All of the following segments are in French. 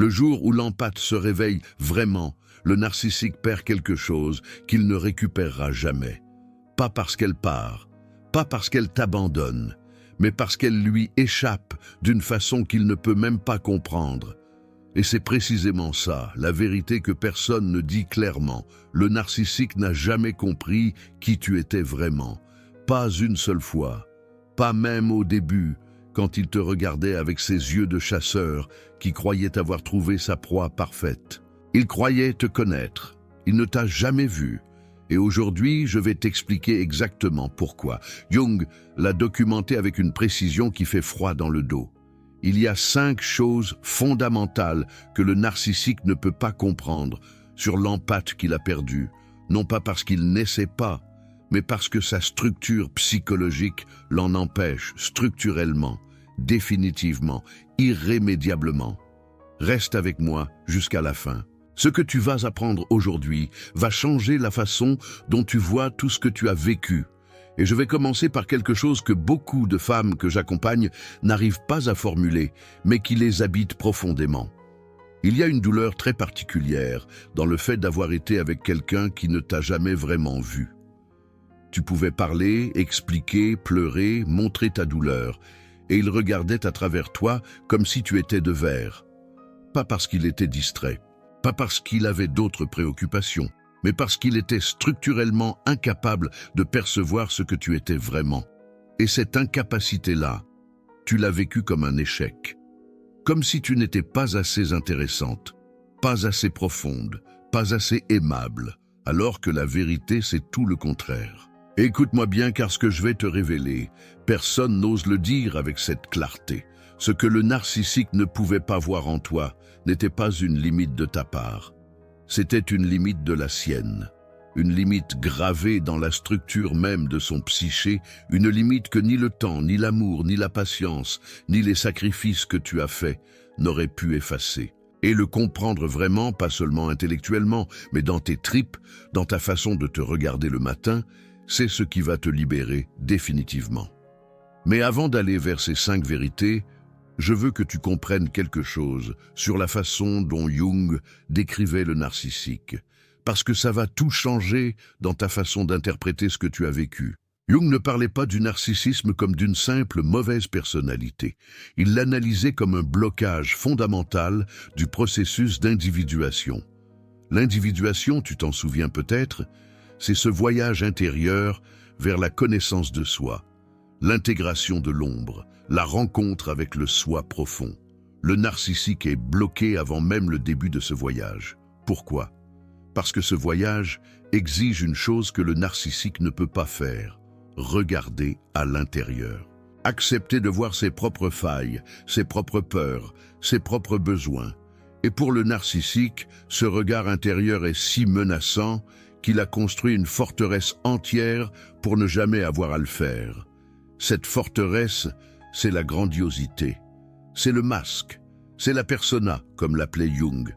Le jour où l'empathe se réveille vraiment, le narcissique perd quelque chose qu'il ne récupérera jamais. Pas parce qu'elle part, pas parce qu'elle t'abandonne, mais parce qu'elle lui échappe d'une façon qu'il ne peut même pas comprendre. Et c'est précisément ça, la vérité que personne ne dit clairement. Le narcissique n'a jamais compris qui tu étais vraiment. Pas une seule fois. Pas même au début, quand il te regardait avec ses yeux de chasseur qui croyait avoir trouvé sa proie parfaite. Il croyait te connaître. Il ne t'a jamais vu. Et aujourd'hui, je vais t'expliquer exactement pourquoi. Jung l'a documenté avec une précision qui fait froid dans le dos. Il y a 5 choses fondamentales que le narcissique ne peut pas comprendre sur l'empathe qu'il a perdue, non pas parce qu'il n'essaie pas, mais parce que sa structure psychologique l'en empêche structurellement, définitivement, irrémédiablement. Reste avec moi jusqu'à la fin. Ce que tu vas apprendre aujourd'hui va changer la façon dont tu vois tout ce que tu as vécu. Et je vais commencer par quelque chose que beaucoup de femmes que j'accompagne n'arrivent pas à formuler, mais qui les habite profondément. Il y a une douleur très particulière dans le fait d'avoir été avec quelqu'un qui ne t'a jamais vraiment vu. Tu pouvais parler, expliquer, pleurer, montrer ta douleur, et il regardait à travers toi comme si tu étais de verre. Pas parce qu'il était distrait, pas parce qu'il avait d'autres préoccupations, mais parce qu'il était structurellement incapable de percevoir ce que tu étais vraiment. Et cette incapacité-là, tu l'as vécue comme un échec. Comme si tu n'étais pas assez intéressante, pas assez profonde, pas assez aimable, alors que la vérité, c'est tout le contraire. Écoute-moi bien, car ce que je vais te révéler, personne n'ose le dire avec cette clarté. Ce que le narcissique ne pouvait pas voir en toi n'était pas une limite de ta part. C'était une limite de la sienne, une limite gravée dans la structure même de son psyché, une limite que ni le temps, ni l'amour, ni la patience, ni les sacrifices que tu as faits n'auraient pu effacer. Et le comprendre vraiment, pas seulement intellectuellement, mais dans tes tripes, dans ta façon de te regarder le matin, c'est ce qui va te libérer définitivement. Mais avant d'aller vers ces 5 vérités, je veux que tu comprennes quelque chose sur la façon dont Jung décrivait le narcissique, parce que ça va tout changer dans ta façon d'interpréter ce que tu as vécu. Jung ne parlait pas du narcissisme comme d'une simple mauvaise personnalité. Il l'analysait comme un blocage fondamental du processus d'individuation. L'individuation, tu t'en souviens peut-être, c'est ce voyage intérieur vers la connaissance de soi, l'intégration de l'ombre, la rencontre avec le soi profond. Le narcissique est bloqué avant même le début de ce voyage. Pourquoi? Parce que ce voyage exige une chose que le narcissique ne peut pas faire: regarder à l'intérieur. Accepter de voir ses propres failles, ses propres peurs, ses propres besoins. Et pour le narcissique, ce regard intérieur est si menaçant qu'il a construit une forteresse entière pour ne jamais avoir à le faire. Cette forteresse, c'est la grandiosité. C'est le masque. C'est la persona, comme l'appelait Jung.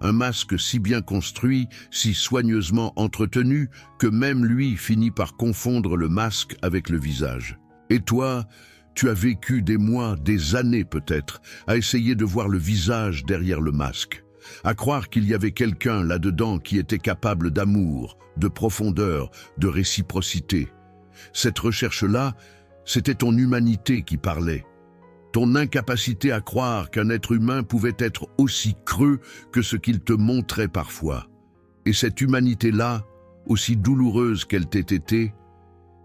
Un masque si bien construit, si soigneusement entretenu, que même lui finit par confondre le masque avec le visage. Et toi, tu as vécu des mois, des années peut-être, à essayer de voir le visage derrière le masque, à croire qu'il y avait quelqu'un là-dedans qui était capable d'amour, de profondeur, de réciprocité. Cette recherche-là, c'était ton humanité qui parlait. Ton incapacité à croire qu'un être humain pouvait être aussi creux que ce qu'il te montrait parfois. Et cette humanité-là, aussi douloureuse qu'elle t'ait été,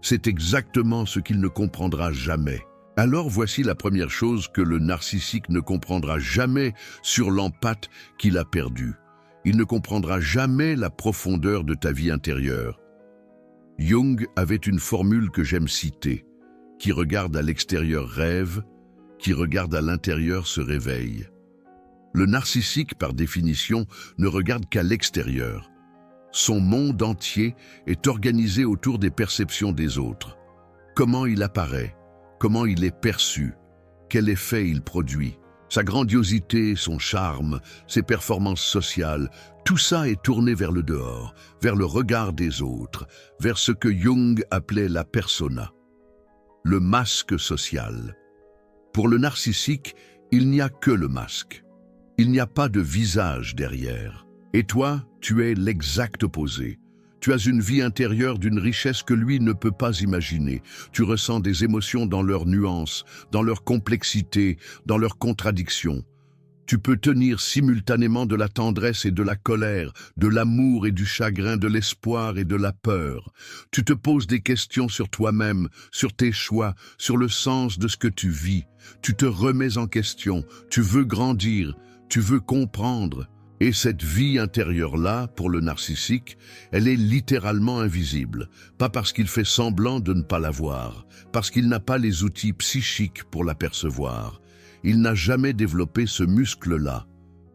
c'est exactement ce qu'il ne comprendra jamais. Alors voici la première chose que le narcissique ne comprendra jamais sur l'empathe qu'il a perdue. Il ne comprendra jamais la profondeur de ta vie intérieure. Jung avait une formule que j'aime citer: qui regarde à l'extérieur rêve, qui regarde à l'intérieur se réveille. Le narcissique, par définition, ne regarde qu'à l'extérieur. Son monde entier est organisé autour des perceptions des autres. Comment il apparaît, comment il est perçu, quel effet il produit. Sa grandiosité, son charme, ses performances sociales, tout ça est tourné vers le dehors, vers le regard des autres, vers ce que Jung appelait la persona, le masque social. Pour le narcissique, il n'y a que le masque. Il n'y a pas de visage derrière. Et toi, tu es l'exact opposé. Tu as une vie intérieure d'une richesse que lui ne peut pas imaginer. Tu ressens des émotions dans leurs nuances, dans leur complexité, dans leurs contradictions. Tu peux tenir simultanément de la tendresse et de la colère, de l'amour et du chagrin, de l'espoir et de la peur. Tu te poses des questions sur toi-même, sur tes choix, sur le sens de ce que tu vis. Tu te remets en question, tu veux grandir, tu veux comprendre. Et cette vie intérieure-là, pour le narcissique, elle est littéralement invisible. Pas parce qu'il fait semblant de ne pas la voir, parce qu'il n'a pas les outils psychiques pour l'apercevoir. Il n'a jamais développé ce muscle-là,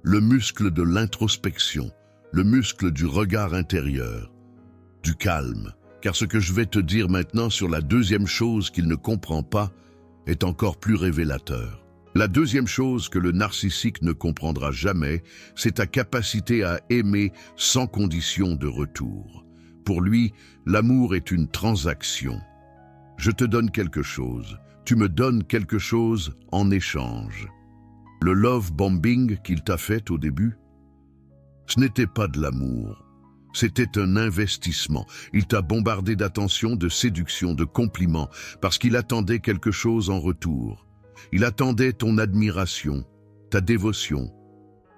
le muscle de l'introspection, le muscle du regard intérieur, du calme. Car ce que je vais te dire maintenant sur la deuxième chose qu'il ne comprend pas est encore plus révélateur. La deuxième chose que le narcissique ne comprendra jamais, c'est ta capacité à aimer sans condition de retour. Pour lui, l'amour est une transaction. Je te donne quelque chose. Tu me donnes quelque chose en échange. Le love bombing qu'il t'a fait au début, ce n'était pas de l'amour, c'était un investissement. Il t'a bombardé d'attention, de séduction, de compliments, parce qu'il attendait quelque chose en retour. Il attendait ton admiration, ta dévotion,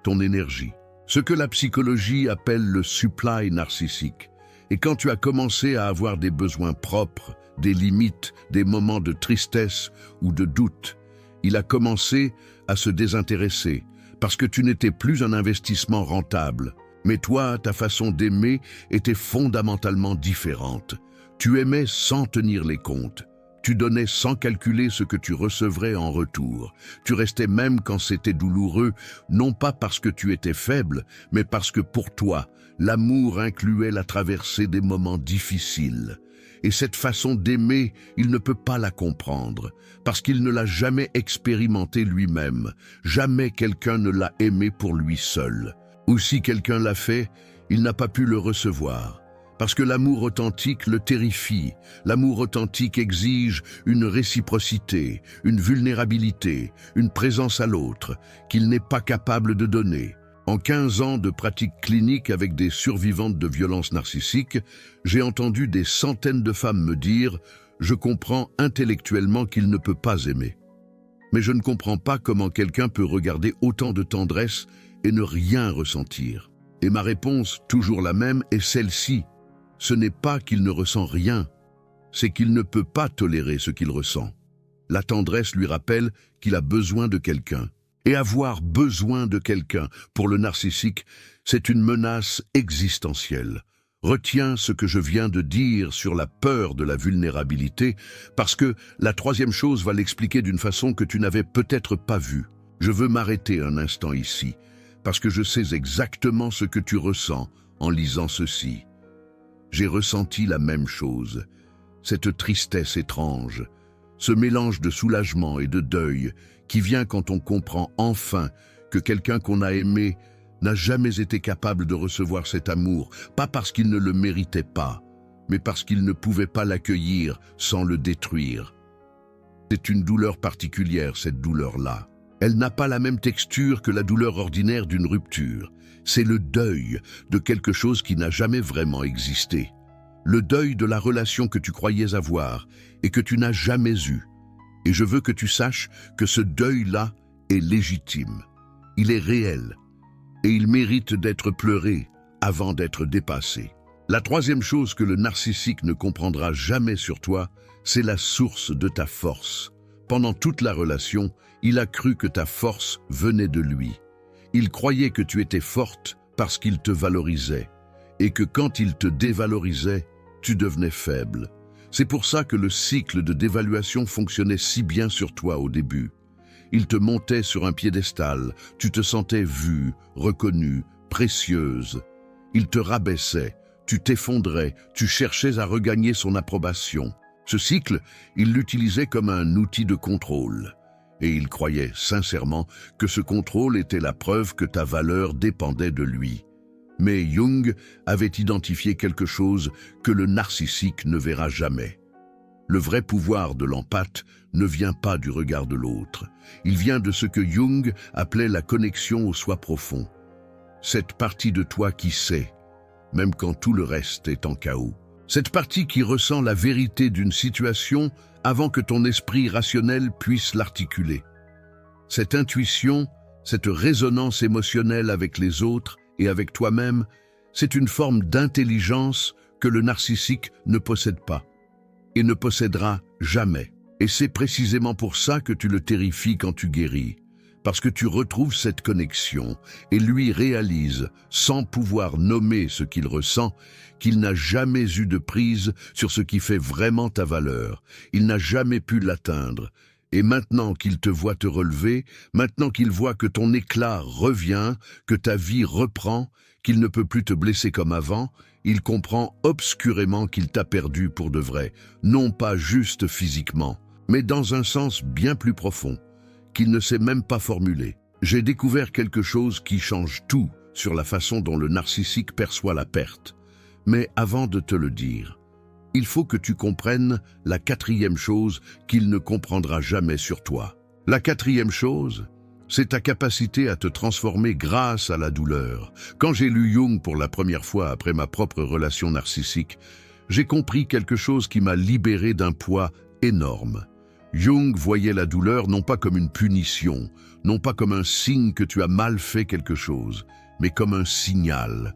ton énergie. Ce que la psychologie appelle le supply narcissique. Et quand tu as commencé à avoir des besoins propres, des limites, des moments de tristesse ou de doute, il a commencé à se désintéresser parce que tu n'étais plus un investissement rentable. Mais toi, ta façon d'aimer était fondamentalement différente. Tu aimais sans tenir les comptes. Tu donnais sans calculer ce que tu recevrais en retour. Tu restais même quand c'était douloureux, non pas parce que tu étais faible, mais parce que pour toi, l'amour incluait la traversée des moments difficiles. Et cette façon d'aimer, il ne peut pas la comprendre, parce qu'il ne l'a jamais expérimenté lui-même. Jamais quelqu'un ne l'a aimé pour lui seul. Ou si quelqu'un l'a fait, il n'a pas pu le recevoir. Parce que l'amour authentique le terrifie. L'amour authentique exige une réciprocité, une vulnérabilité, une présence à l'autre, qu'il n'est pas capable de donner. En 15 ans de pratique clinique avec des survivantes de violences narcissiques, j'ai entendu des centaines de femmes me dire « Je comprends intellectuellement qu'il ne peut pas aimer. Mais je ne comprends pas comment quelqu'un peut regarder autant de tendresse et ne rien ressentir. » Et ma réponse, toujours la même, est celle-ci. Ce n'est pas qu'il ne ressent rien, c'est qu'il ne peut pas tolérer ce qu'il ressent. La tendresse lui rappelle qu'il a besoin de quelqu'un. Et avoir besoin de quelqu'un, pour le narcissique, c'est une menace existentielle. Retiens ce que je viens de dire sur la peur de la vulnérabilité, parce que la troisième chose va l'expliquer d'une façon que tu n'avais peut-être pas vue. Je veux m'arrêter un instant ici, parce que je sais exactement ce que tu ressens en lisant ceci. J'ai ressenti la même chose, cette tristesse étrange, ce mélange de soulagement et de deuil qui vient quand on comprend enfin que quelqu'un qu'on a aimé n'a jamais été capable de recevoir cet amour, pas parce qu'il ne le méritait pas, mais parce qu'il ne pouvait pas l'accueillir sans le détruire. C'est une douleur particulière, cette douleur-là. Elle n'a pas la même texture que la douleur ordinaire d'une rupture. C'est le deuil de quelque chose qui n'a jamais vraiment existé. Le deuil de la relation que tu croyais avoir et que tu n'as jamais eue. Et je veux que tu saches que ce deuil-là est légitime. Il est réel. Et il mérite d'être pleuré avant d'être dépassé. La troisième chose que le narcissique ne comprendra jamais sur toi, c'est la source de ta force. Pendant toute la relation, il a cru que ta force venait de lui. Il croyait que tu étais forte parce qu'il te valorisait, et que quand il te dévalorisait, tu devenais faible. C'est pour ça que le cycle de dévaluation fonctionnait si bien sur toi au début. Il te montait sur un piédestal, tu te sentais vue, reconnue, précieuse. Il te rabaissait, tu t'effondrais, tu cherchais à regagner son approbation. Ce cycle, il l'utilisait comme un outil de contrôle. Et il croyait sincèrement que ce contrôle était la preuve que ta valeur dépendait de lui. Mais Jung avait identifié quelque chose que le narcissique ne verra jamais. Le vrai pouvoir de l'empathe ne vient pas du regard de l'autre. Il vient de ce que Jung appelait la connexion au soi profond. Cette partie de toi qui sait, même quand tout le reste est en chaos. Cette partie qui ressent la vérité d'une situation avant que ton esprit rationnel puisse l'articuler. Cette intuition, cette résonance émotionnelle avec les autres et avec toi-même, c'est une forme d'intelligence que le narcissique ne possède pas et ne possédera jamais. Et c'est précisément pour ça que tu le terrifies quand tu guéris, parce que tu retrouves cette connexion et lui réalise, sans pouvoir nommer ce qu'il ressent, qu'il n'a jamais eu de prise sur ce qui fait vraiment ta valeur. Il n'a jamais pu l'atteindre. Et maintenant qu'il te voit te relever, maintenant qu'il voit que ton éclat revient, que ta vie reprend, qu'il ne peut plus te blesser comme avant, il comprend obscurément qu'il t'a perdu pour de vrai, non pas juste physiquement, mais dans un sens bien plus profond, qu'il ne sait même pas formuler. J'ai découvert quelque chose qui change tout sur la façon dont le narcissique perçoit la perte. Mais avant de te le dire, il faut que tu comprennes la quatrième chose qu'il ne comprendra jamais sur toi. La quatrième chose, c'est ta capacité à te transformer grâce à la douleur. Quand j'ai lu Jung pour la première fois après ma propre relation narcissique, j'ai compris quelque chose qui m'a libéré d'un poids énorme. Jung voyait la douleur non pas comme une punition, non pas comme un signe que tu as mal fait quelque chose, mais comme un signal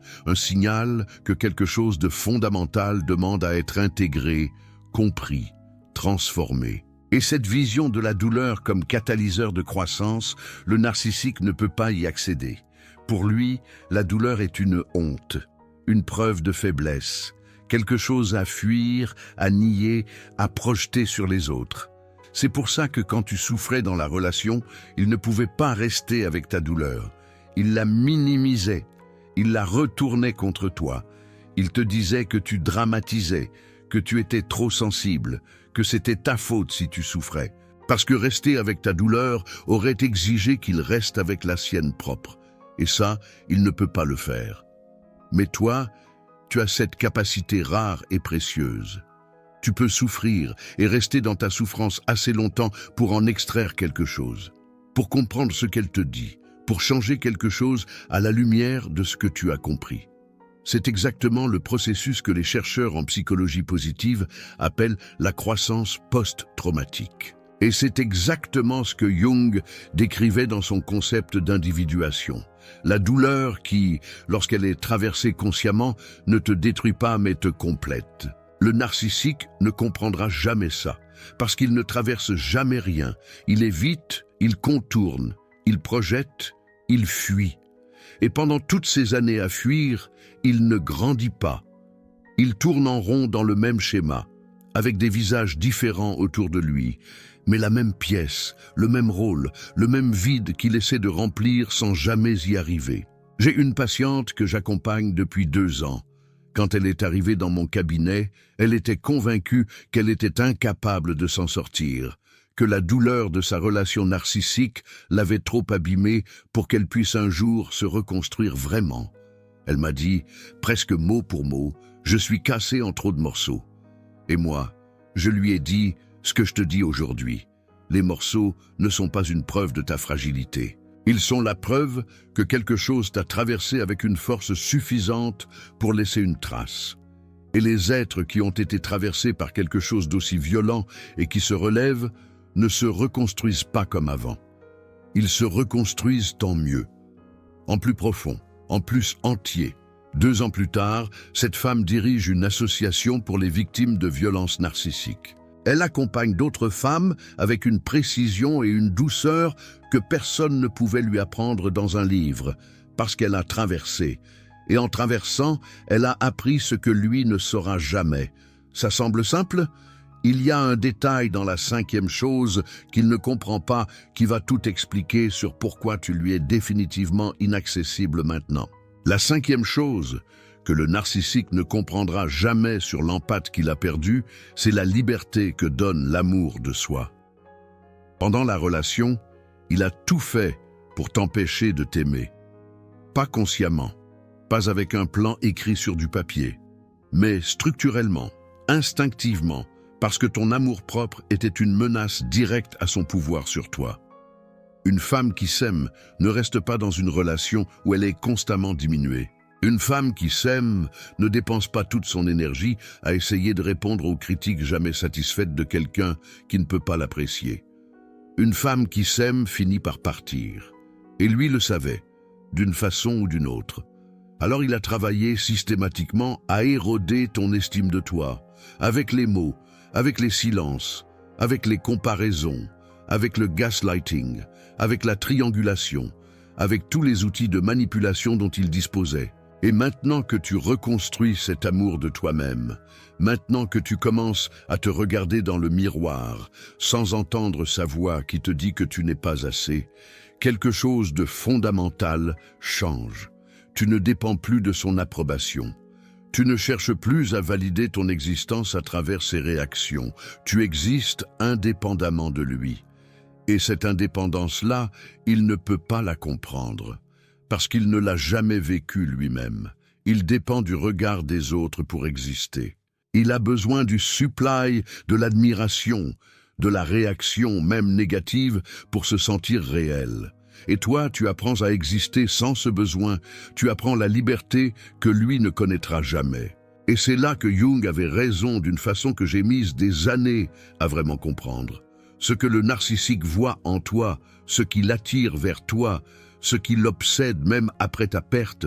que quelque chose de fondamental demande à être intégré, compris, transformé. Et cette vision de la douleur comme catalyseur de croissance, le narcissique ne peut pas y accéder. Pour lui, la douleur est une honte, une preuve de faiblesse, quelque chose à fuir, à nier, à projeter sur les autres. C'est pour ça que quand tu souffrais dans la relation, il ne pouvait pas rester avec ta douleur. Il la minimisait, il la retournait contre toi. Il te disait que tu dramatisais, que tu étais trop sensible, que c'était ta faute si tu souffrais. Parce que rester avec ta douleur aurait exigé qu'il reste avec la sienne propre. Et ça, il ne peut pas le faire. Mais toi, tu as cette capacité rare et précieuse. Tu peux souffrir et rester dans ta souffrance assez longtemps pour en extraire quelque chose, pour comprendre ce qu'elle te dit, pour changer quelque chose à la lumière de ce que tu as compris. C'est exactement le processus que les chercheurs en psychologie positive appellent la croissance post-traumatique. Et c'est exactement ce que Jung décrivait dans son concept d'individuation. La douleur qui, lorsqu'elle est traversée consciemment, ne te détruit pas mais te complète. Le narcissique ne comprendra jamais ça, parce qu'il ne traverse jamais rien. Il évite, il contourne, il projette, il fuit. Et pendant toutes ces années à fuir, il ne grandit pas. Il tourne en rond dans le même schéma, avec des visages différents autour de lui, mais la même pièce, le même rôle, le même vide qu'il essaie de remplir sans jamais y arriver. J'ai une patiente que j'accompagne depuis 2 ans. Quand elle est arrivée dans mon cabinet, elle était convaincue qu'elle était incapable de s'en sortir, que la douleur de sa relation narcissique l'avait trop abîmée pour qu'elle puisse un jour se reconstruire vraiment. Elle m'a dit, presque mot pour mot, « Je suis cassée en trop de morceaux. » Et moi, je lui ai dit ce que je te dis aujourd'hui. Les morceaux ne sont pas une preuve de ta fragilité. Ils sont la preuve que quelque chose t'a traversé avec une force suffisante pour laisser une trace. Et les êtres qui ont été traversés par quelque chose d'aussi violent et qui se relèvent ne se reconstruisent pas comme avant. Ils se reconstruisent en mieux, en plus profond, en plus entier. 2 ans plus tard, cette femme dirige une association pour les victimes de violences narcissiques. Elle accompagne d'autres femmes avec une précision et une douceur que personne ne pouvait lui apprendre dans un livre, parce qu'elle a traversé. Et en traversant, elle a appris ce que lui ne saura jamais. Ça semble simple ? Il y a un détail dans la 5e chose qu'il ne comprend pas qui va tout expliquer sur pourquoi tu lui es définitivement inaccessible maintenant. La 5e chose que le narcissique ne comprendra jamais sur l'empathe qu'il a perdu, c'est la liberté que donne l'amour de soi. Pendant la relation, il a tout fait pour t'empêcher de t'aimer. Pas consciemment, pas avec un plan écrit sur du papier, mais structurellement, instinctivement, parce que ton amour-propre était une menace directe à son pouvoir sur toi. Une femme qui s'aime ne reste pas dans une relation où elle est constamment diminuée. Une femme qui s'aime ne dépense pas toute son énergie à essayer de répondre aux critiques jamais satisfaites de quelqu'un qui ne peut pas l'apprécier. Une femme qui s'aime finit par partir. Et lui le savait, d'une façon ou d'une autre. Alors il a travaillé systématiquement à éroder ton estime de toi, avec les mots, avec les silences, avec les comparaisons, avec le gaslighting, avec la triangulation, avec tous les outils de manipulation dont il disposait. Et maintenant que tu reconstruis cet amour de toi-même, maintenant que tu commences à te regarder dans le miroir, sans entendre sa voix qui te dit que tu n'es pas assez, quelque chose de fondamental change. Tu ne dépends plus de son approbation. Tu ne cherches plus à valider ton existence à travers ses réactions. Tu existes indépendamment de lui. Et cette indépendance-là, il ne peut pas la comprendre, parce qu'il ne l'a jamais vécue lui-même. Il dépend du regard des autres pour exister. Il a besoin du supply, de l'admiration, de la réaction, même négative, pour se sentir réel. Et toi, tu apprends à exister sans ce besoin, tu apprends la liberté que lui ne connaîtra jamais. Et c'est là que Jung avait raison d'une façon que j'ai mise des années à vraiment comprendre. Ce que le narcissique voit en toi, ce qui l'attire vers toi, ce qui l'obsède même après ta perte,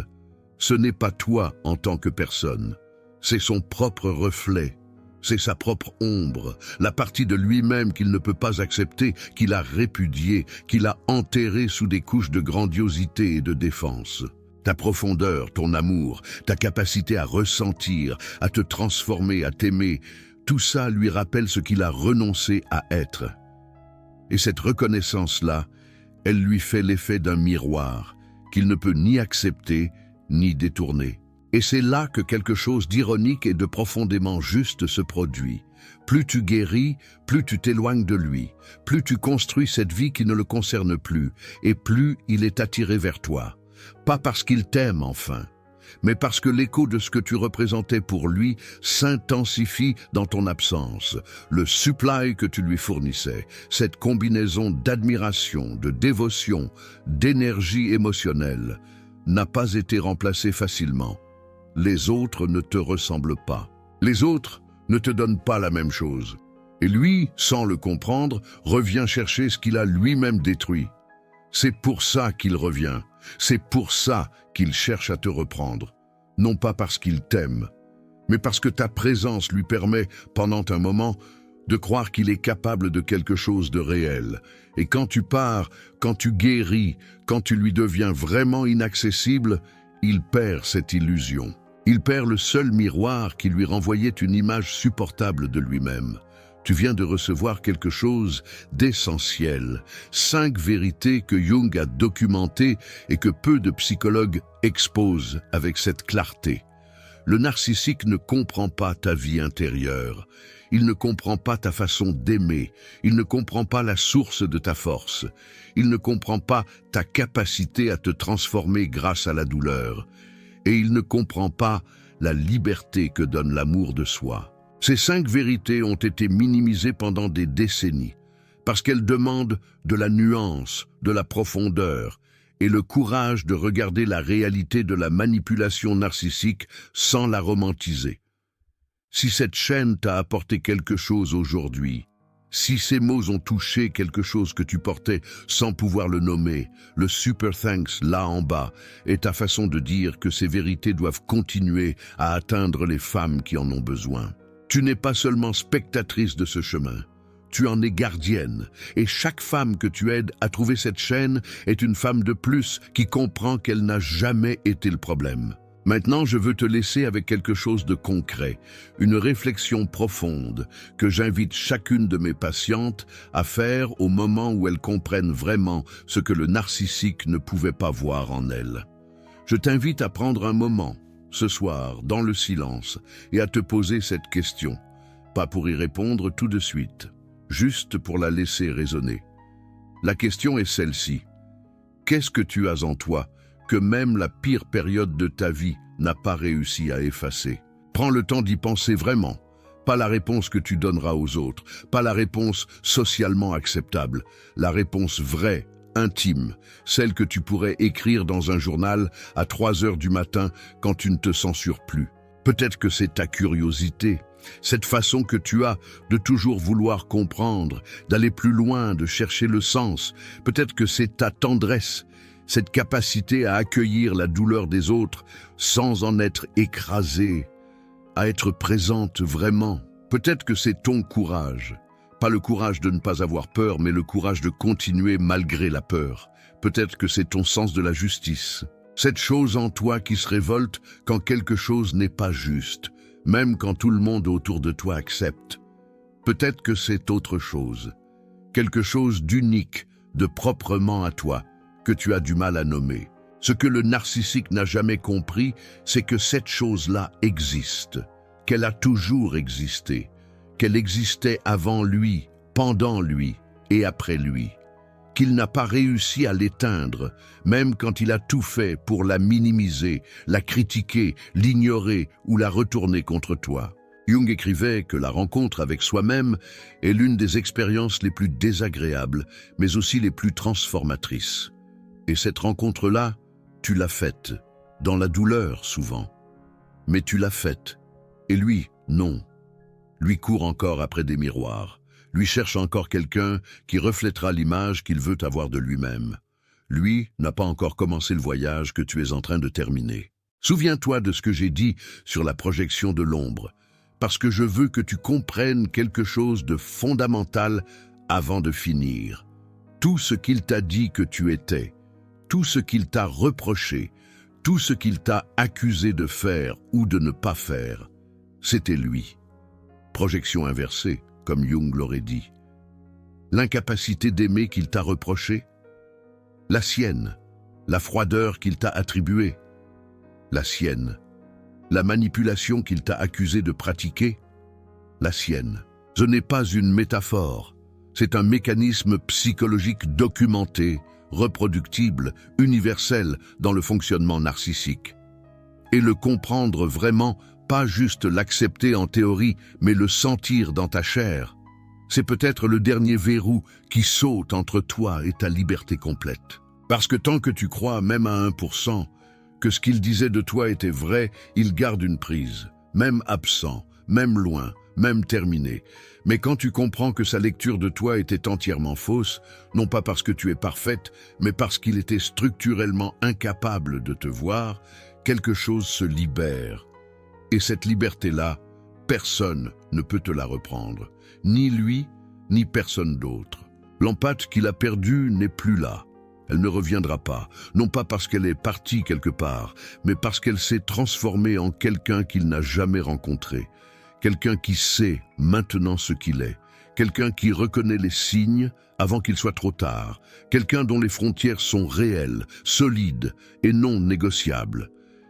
ce n'est pas toi en tant que personne. C'est son propre reflet, c'est sa propre ombre, la partie de lui-même qu'il ne peut pas accepter, qu'il a répudiée, qu'il a enterrée sous des couches de grandiosité et de défense. Ta profondeur, ton amour, ta capacité à ressentir, à te transformer, à t'aimer, tout ça lui rappelle ce qu'il a renoncé à être. Et cette reconnaissance-là, elle lui fait l'effet d'un miroir qu'il ne peut ni accepter ni détourner. Et c'est là que quelque chose d'ironique et de profondément juste se produit. Plus tu guéris, plus tu t'éloignes de lui, plus tu construis cette vie qui ne le concerne plus, et plus il est attiré vers toi. Pas parce qu'il t'aime enfin, mais parce que l'écho de ce que tu représentais pour lui s'intensifie dans ton absence. Le supply que tu lui fournissais, cette combinaison d'admiration, de dévotion, d'énergie émotionnelle, n'a pas été remplacée facilement. Les autres ne te ressemblent pas. Les autres ne te donnent pas la même chose. Et lui, sans le comprendre, revient chercher ce qu'il a lui-même détruit. C'est pour ça qu'il revient. C'est pour ça qu'il cherche à te reprendre. Non pas parce qu'il t'aime, mais parce que ta présence lui permet, pendant un moment, de croire qu'il est capable de quelque chose de réel. Et quand tu pars, quand tu guéris, quand tu lui deviens vraiment inaccessible, il perd cette illusion. Il perd le seul miroir qui lui renvoyait une image supportable de lui-même. Tu viens de recevoir quelque chose d'essentiel, 5 vérités que Jung a documentées et que peu de psychologues exposent avec cette clarté. Le narcissique ne comprend pas ta vie intérieure. Il ne comprend pas ta façon d'aimer. Il ne comprend pas la source de ta force. Il ne comprend pas ta capacité à te transformer grâce à la douleur. Et il ne comprend pas la liberté que donne l'amour de soi. Ces 5 vérités ont été minimisées pendant des décennies, parce qu'elles demandent de la nuance, de la profondeur, et le courage de regarder la réalité de la manipulation narcissique sans la romantiser. Si cette chaîne t'a apporté quelque chose aujourd'hui, si ces mots ont touché quelque chose que tu portais sans pouvoir le nommer, le super thanks là en bas est ta façon de dire que ces vérités doivent continuer à atteindre les femmes qui en ont besoin. Tu n'es pas seulement spectatrice de ce chemin, tu en es gardienne, et chaque femme que tu aides à trouver cette chaîne est une femme de plus qui comprend qu'elle n'a jamais été le problème. Maintenant, je veux te laisser avec quelque chose de concret, une réflexion profonde que j'invite chacune de mes patientes à faire au moment où elles comprennent vraiment ce que le narcissique ne pouvait pas voir en elles. Je t'invite à prendre un moment, ce soir, dans le silence, et à te poser cette question, pas pour y répondre tout de suite, juste pour la laisser résonner. La question est celle-ci. Qu'est-ce que tu as en toi que même la pire période de ta vie n'a pas réussi à effacer? Prends le temps d'y penser vraiment, Pas la réponse que tu donneras aux autres, pas la réponse socialement acceptable, la réponse vraie, intime, celle que tu pourrais écrire dans un journal à 3 heures du matin quand tu ne te censures plus. Peut-être que c'est ta curiosité, cette façon que tu as de toujours vouloir comprendre, d'aller plus loin, de chercher le sens. Peut-être que c'est ta tendresse, cette capacité à accueillir la douleur des autres sans en être écrasé, à être présente vraiment. Peut-être que c'est ton courage. Pas le courage de ne pas avoir peur, mais le courage de continuer malgré la peur. Peut-être que c'est ton sens de la justice. Cette chose en toi qui se révolte quand quelque chose n'est pas juste, même quand tout le monde autour de toi accepte. Peut-être que c'est autre chose. Quelque chose d'unique, de proprement à toi, que tu as du mal à nommer. Ce que le narcissique n'a jamais compris, c'est que cette chose-là existe, qu'elle a toujours existé, qu'elle existait avant lui, pendant lui et après lui, qu'il n'a pas réussi à l'éteindre, même quand il a tout fait pour la minimiser, la critiquer, l'ignorer ou la retourner contre toi. Jung écrivait que la rencontre avec soi-même est l'une des expériences les plus désagréables, mais aussi les plus transformatrices. Et cette rencontre-là, tu l'as faite, dans la douleur souvent. Mais tu l'as faite. Et lui, non. Lui court encore après des miroirs. Lui cherche encore quelqu'un qui reflètera l'image qu'il veut avoir de lui-même. Lui n'a pas encore commencé le voyage que tu es en train de terminer. Souviens-toi de ce que j'ai dit sur la projection de l'ombre, parce que je veux que tu comprennes quelque chose de fondamental avant de finir. Tout ce qu'il t'a dit que tu étais, tout ce qu'il t'a reproché, tout ce qu'il t'a accusé de faire ou de ne pas faire, c'était lui. Projection inversée, comme Jung l'aurait dit. L'incapacité d'aimer qu'il t'a reproché, la sienne. La froideur qu'il t'a attribuée, la sienne. La manipulation qu'il t'a accusé de pratiquer, la sienne. Ce n'est pas une métaphore, c'est un mécanisme psychologique documenté, reproductible, universel dans le fonctionnement narcissique. Et le comprendre vraiment, pas juste l'accepter en théorie, mais le sentir dans ta chair, c'est peut-être le dernier verrou qui saute entre toi et ta liberté complète. Parce que tant que tu crois, même à 1%, que ce qu'il disait de toi était vrai, il garde une prise, même absent, même loin, même terminé. Mais quand tu comprends que sa lecture de toi était entièrement fausse, non pas parce que tu es parfaite, mais parce qu'il était structurellement incapable de te voir, quelque chose se libère. Et cette liberté-là, personne ne peut te la reprendre. Ni lui, ni personne d'autre. L'empathe qu'il a perdue n'est plus là. Elle ne reviendra pas, non pas parce qu'elle est partie quelque part, mais parce qu'elle s'est transformée en quelqu'un qu'il n'a jamais rencontré. Quelqu'un qui sait maintenant ce qu'il est. Quelqu'un qui reconnaît les signes avant qu'il soit trop tard. Quelqu'un dont les frontières sont réelles, solides et non négociables.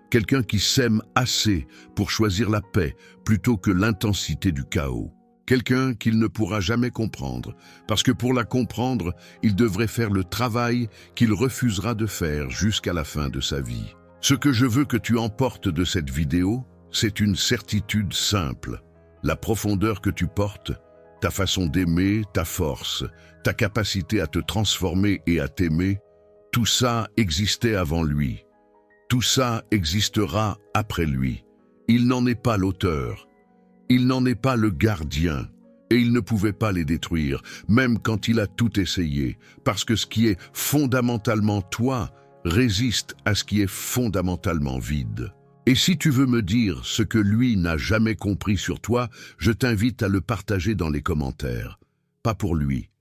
Quelqu'un qui s'aime assez pour choisir la paix plutôt que l'intensité du chaos. Quelqu'un qu'il ne pourra jamais comprendre, parce que pour la comprendre, il devrait faire le travail qu'il refusera de faire jusqu'à la fin de sa vie. Ce que je veux que tu emportes de cette vidéo, c'est une certitude simple. La profondeur que tu portes, ta façon d'aimer, ta force, ta capacité à te transformer et à t'aimer, tout ça existait avant lui. Tout ça existera après lui. Il n'en est pas l'auteur. Il n'en est pas le gardien. Et il ne pouvait pas les détruire, même quand il a tout essayé, parce que ce qui est fondamentalement toi résiste à ce qui est fondamentalement vide. Et si tu veux me dire ce que lui n'a jamais compris sur toi, je t'invite à le partager dans les commentaires. Pas pour lui,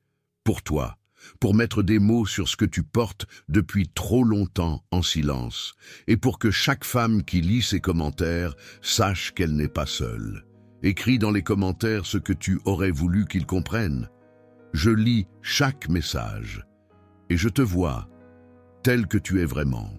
pour toi. Pour mettre des mots sur ce que tu portes depuis trop longtemps en silence, et pour que chaque femme qui lit ces commentaires sache qu'elle n'est pas seule. Écris dans les commentaires ce que tu aurais voulu qu'ils comprennent. Je lis chaque message, et je te vois tel que tu es vraiment.